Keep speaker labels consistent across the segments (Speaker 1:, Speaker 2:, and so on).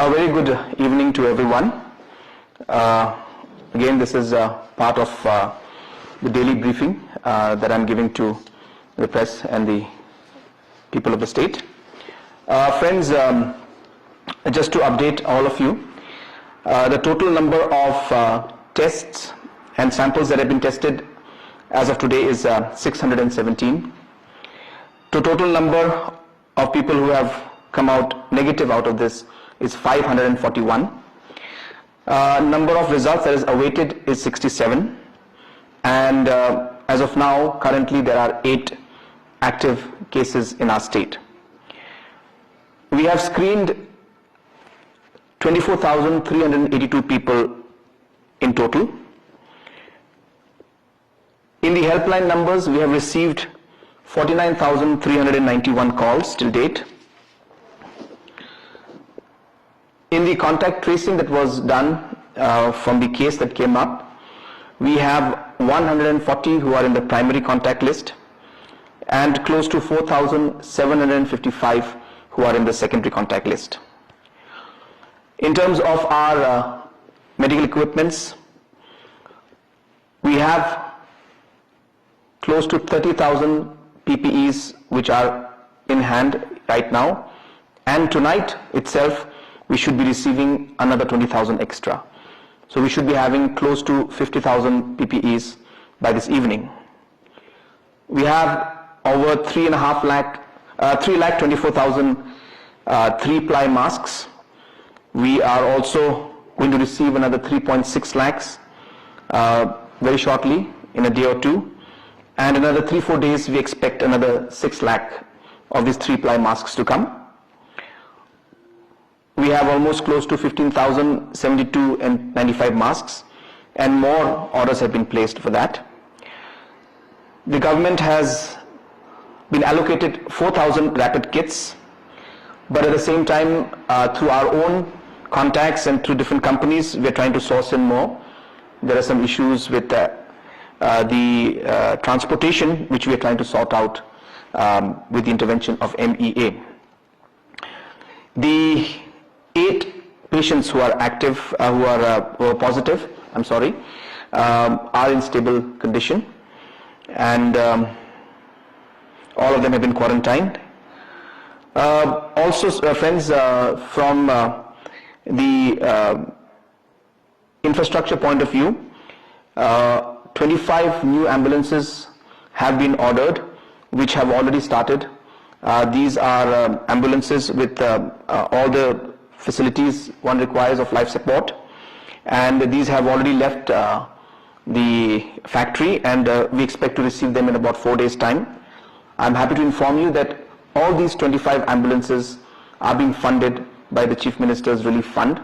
Speaker 1: A very good evening to everyone. Again, this is part of the daily briefing that I'm giving to the press and the people of the state. Friends, just to update all of you, the total number of tests and samples that have been tested as of today is 617. The total number of people who have come out negative out of this is 541. Number of results that is awaited is 67, and as of now, currently there are 8 active cases in our state. We have screened 24,382 people in total. In the helpline numbers, we have received 49,391 calls till date. In the contact tracing that was done from the case that came up, we have 140 who are in the primary contact list and close to 4,755 who are in the secondary contact list. In terms of our medical equipments, we have close to 30,000 PPEs which are in hand right now, and tonight itself we should be receiving another 20,000 extra. So we should be having close to 50,000 PPEs by this evening. We have over 3,24,000 3-ply masks. We are also going to receive another 3.6 lakhs very shortly, in a day or two. And another 3-4 days, we expect another 6 lakh of these 3-ply masks to come. We have almost close to 15,072 and 95 masks, and more orders have been placed for that. The government has been allocated 4,000 rapid kits, but at the same time, through our own contacts and through different companies, we are trying to source in more. There are some issues with the transportation, which we are trying to sort out with the intervention of MEA. The 8 patients who are active, who are positive, are in stable condition, and all of them have been quarantined. Also, friends, from the infrastructure point of view, 25 new ambulances have been ordered, which have already started. These are ambulances with all the facilities one requires of life support, and these have already left the factory, and we expect to receive them in about 4 days' time. I'm happy to inform you that all these 25 ambulances are being funded by the Chief Minister's Relief Fund,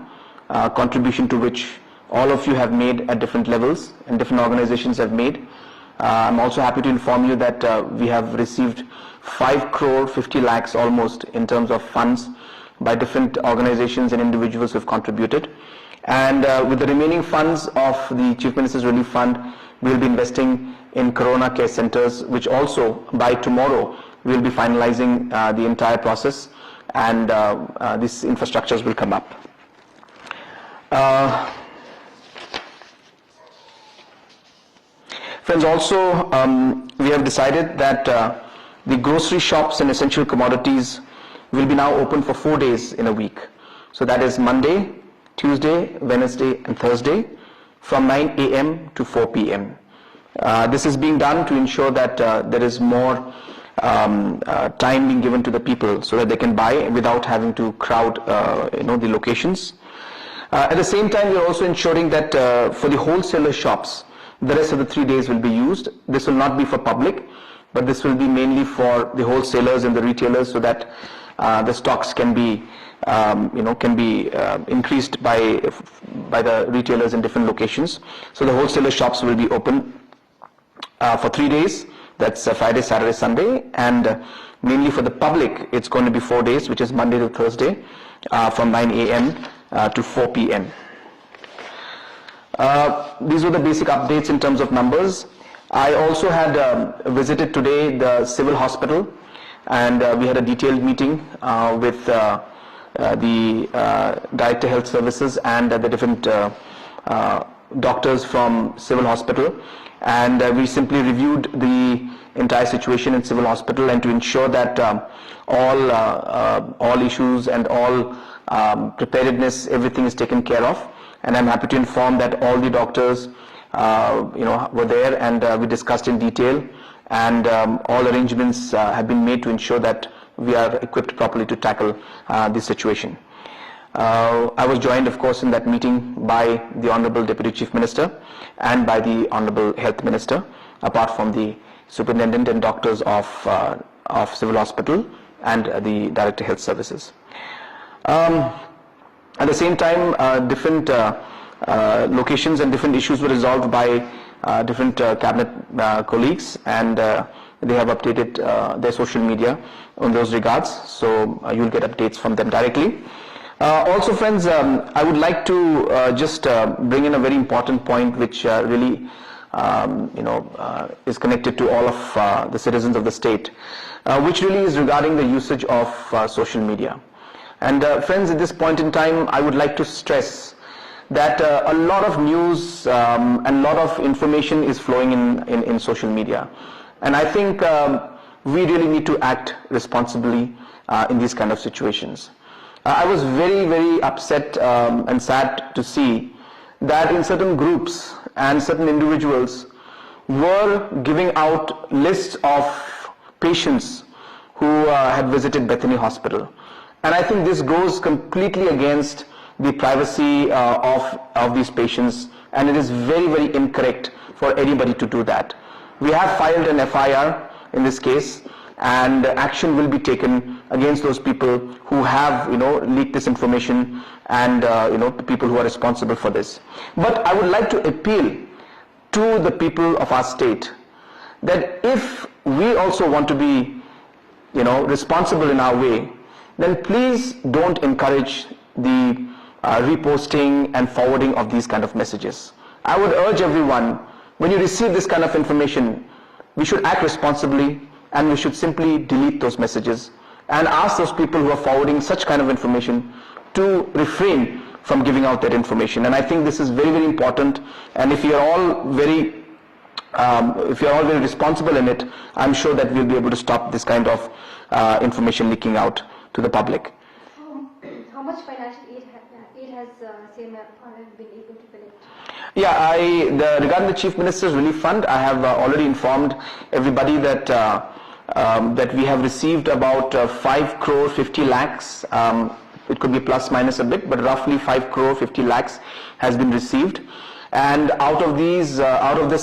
Speaker 1: contribution to which all of you have made at different levels and different organizations have made. I'm also happy to inform you that we have received 5 crore 50 lakhs almost in terms of funds by different organizations and individuals who have contributed. And with the remaining funds of the Chief Minister's Relief Fund, we will be investing in Corona care centers, which also by tomorrow we will be finalizing the entire process, and these infrastructures will come up. Friends, also we have decided that the grocery shops and essential commodities will be now open for 4 days in a week. So that is Monday, Tuesday, Wednesday and Thursday from 9 a.m. to 4 p.m. This is being done to ensure that there is more time being given to the people so that they can buy without having to crowd the locations. At the same time, we are also ensuring that for the wholesaler shops, the rest of the 3 days will be used. This will not be for public, but this will be mainly for the wholesalers and the retailers, so that the stocks can be increased by the retailers in different locations. So the wholesaler shops will be open for 3 days. That's Friday, Saturday, Sunday, and mainly for the public, it's going to be 4 days, which is Monday to Thursday, from 9 a.m. To 4 p.m. These were the basic updates in terms of numbers. I also had visited today the civil hospital, and we had a detailed meeting with Director Health Services and the different doctors from civil hospital, and we simply reviewed the entire situation in civil hospital, and to ensure that all issues and all preparedness, everything is taken care of. And I'm happy to inform that all the doctors were there, and we discussed in detail, and all arrangements have been made to ensure that we are equipped properly to tackle this situation. I was joined, of course, in that meeting by the Honorable Deputy Chief Minister and by the Honorable Health Minister, apart from the Superintendent and doctors of Civil Hospital and the Director Health Services. At the same time, different locations and different issues were resolved by different cabinet colleagues, and they have updated their social media on those regards, so you'll get updates from them directly. Also, friends, I would like to just bring in a very important point which really is connected to all of the citizens of the state, which really is regarding the usage of social media. And friends, at this point in time, I would like to stress that a lot of news and a lot of information is flowing in social media. And I think we really need to act responsibly in these kind of situations. I was very, very upset and sad to see that in certain groups and certain individuals were giving out lists of patients who had visited Bethany Hospital. And I think this goes completely against the privacy of these patients, and it is very, very incorrect for anybody to do that. We have filed an FIR in this case, and action will be taken against those people who have leaked this information, and the people who are responsible for this. But I would like to appeal to the people of our state that if we also want to be responsible in our way, then please don't encourage the reposting and forwarding of these kind of messages. I would urge everyone, when you receive this kind of information, we should act responsibly, and we should simply delete those messages and ask those people who are forwarding such kind of information to refrain from giving out that information. And I think this is very, very important, and if you're all very responsible in it, I'm sure that we'll be able to stop this kind of information leaking out to the public.
Speaker 2: How much financial aid has CMR been able to collect?
Speaker 1: Yeah, regarding the Chief Minister's Relief Fund, I have already informed everybody that that we have received about 5 crore 50 lakhs. It could be plus minus a bit, but roughly 5 crore 50 lakhs has been received. And out of this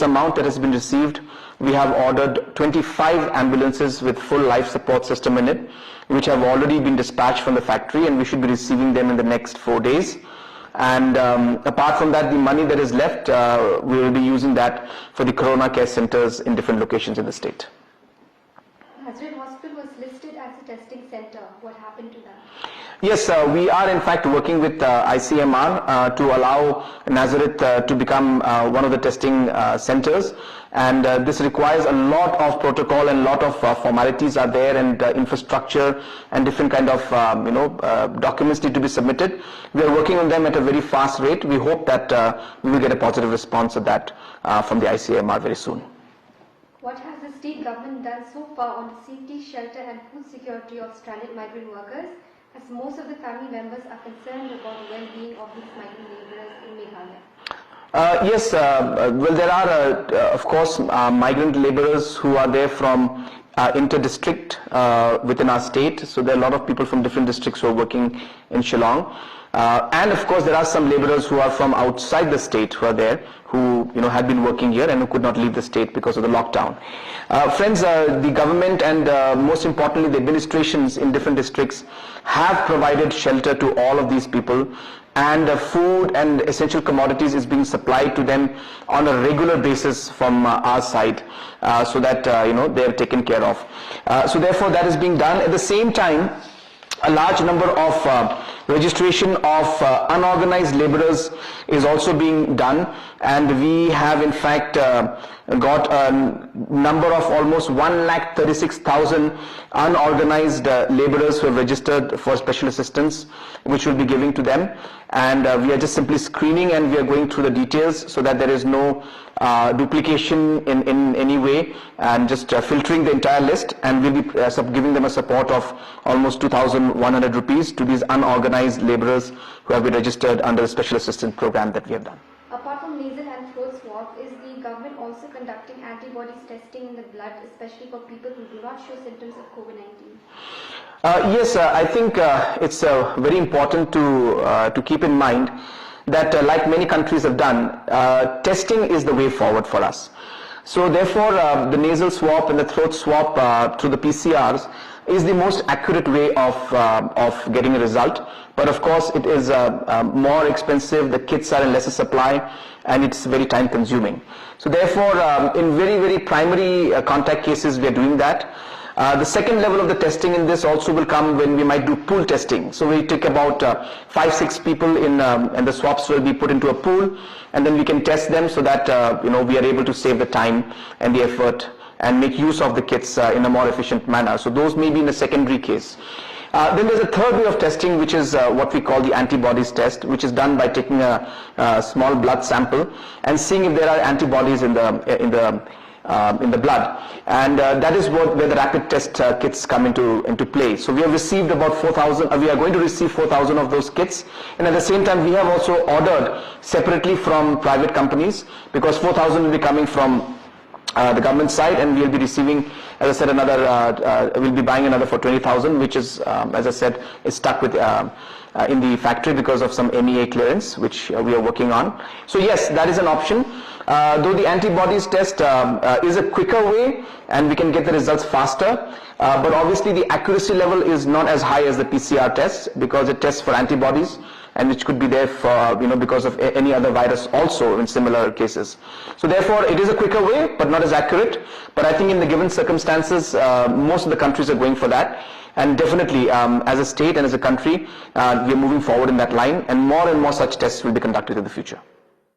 Speaker 1: amount that has been received, we have ordered 25 ambulances with full life support system in it, which have already been dispatched from the factory, and we should be receiving them in the next 4 days. And apart from that, the money that is left, we will be using that for the Corona care centers in different locations in the state.
Speaker 2: Nazareth Hospital was listed as a testing center. What happened to that?
Speaker 1: Yes, we are in fact working with ICMR to allow Nazareth to become one of the testing centers, and this requires a lot of protocol and lot of formalities are there, and infrastructure and different kind of documents need to be submitted. We are working on them at a very fast rate. We hope that we will get a positive response of that from the ICMR very soon.
Speaker 2: What has the state government done so far on the safety, shelter and food security of stranded migrant workers, as most of the family members are concerned about the well-being of these migrant laborers in Meghalaya?
Speaker 1: Yes, well, there are, of course, migrant laborers who are there from inter-district within our state. So there are a lot of people from different districts who are working in Shillong. And of course, there are some laborers who are from outside the state who are there, who had been working here and who could not leave the state because of the lockdown. Friends, the government and most importantly the administrations in different districts have provided shelter to all of these people, and food and essential commodities is being supplied to them on a regular basis from our side, so that they are taken care of. So therefore that is being done. At the same time, a large number of registration of unorganized laborers is also being done, and we have in fact got a number of almost 136,000 unorganized laborers who have registered for special assistance, which we'll be giving to them. And we are just simply screening, and we are going through the details so that there is no duplication in any way, and just filtering the entire list, and we'll be giving them a support of almost 2,100 rupees to these unorganized laborers who have been registered under the special assistance program that we have done.
Speaker 2: Apart from nasal and throat swab, is the government also conducting antibodies testing in the blood, especially for people who do not show symptoms of COVID-19?
Speaker 1: Yes, I think it's very important to keep in mind that like many countries have done, testing is the way forward for us. So therefore, the nasal swab and the throat swab through the PCRs is the most accurate way of getting a result. But of course, it is more expensive, the kits are in lesser supply, and it's very time consuming. So therefore, in very, very primary contact cases, we are doing that. The second level of the testing in this also will come when we might do pool testing. So we take about 5-6 people and the swabs will be put into a pool, and then we can test them so that we are able to save the time and the effort and make use of the kits in a more efficient manner. So those may be in a secondary case. Then there's a third way of testing, which is what we call the antibodies test, which is done by taking a small blood sample and seeing if there are antibodies in the blood, and that is where the rapid test kits come into play. So we have received about 4,000. We are going to receive 4,000 of those kits, and at the same time we have also ordered separately from private companies, because 4,000 will be coming from the government side, and we'll be receiving, as I said, another. We'll be buying another for 20,000, which is, as I said, is stuck with in the factory because of some MEA clearance, which we are working on. So yes, that is an option. Though the antibodies test is a quicker way, and we can get the results faster, but obviously the accuracy level is not as high as the PCR tests, because it tests for antibodies, and which could be there for because of any other virus also in similar cases. So therefore, it is a quicker way, but not as accurate. But I think in the given circumstances, most of the countries are going for that. And definitely, as a state and as a country, we are moving forward in that line, and more such tests will be conducted in the future.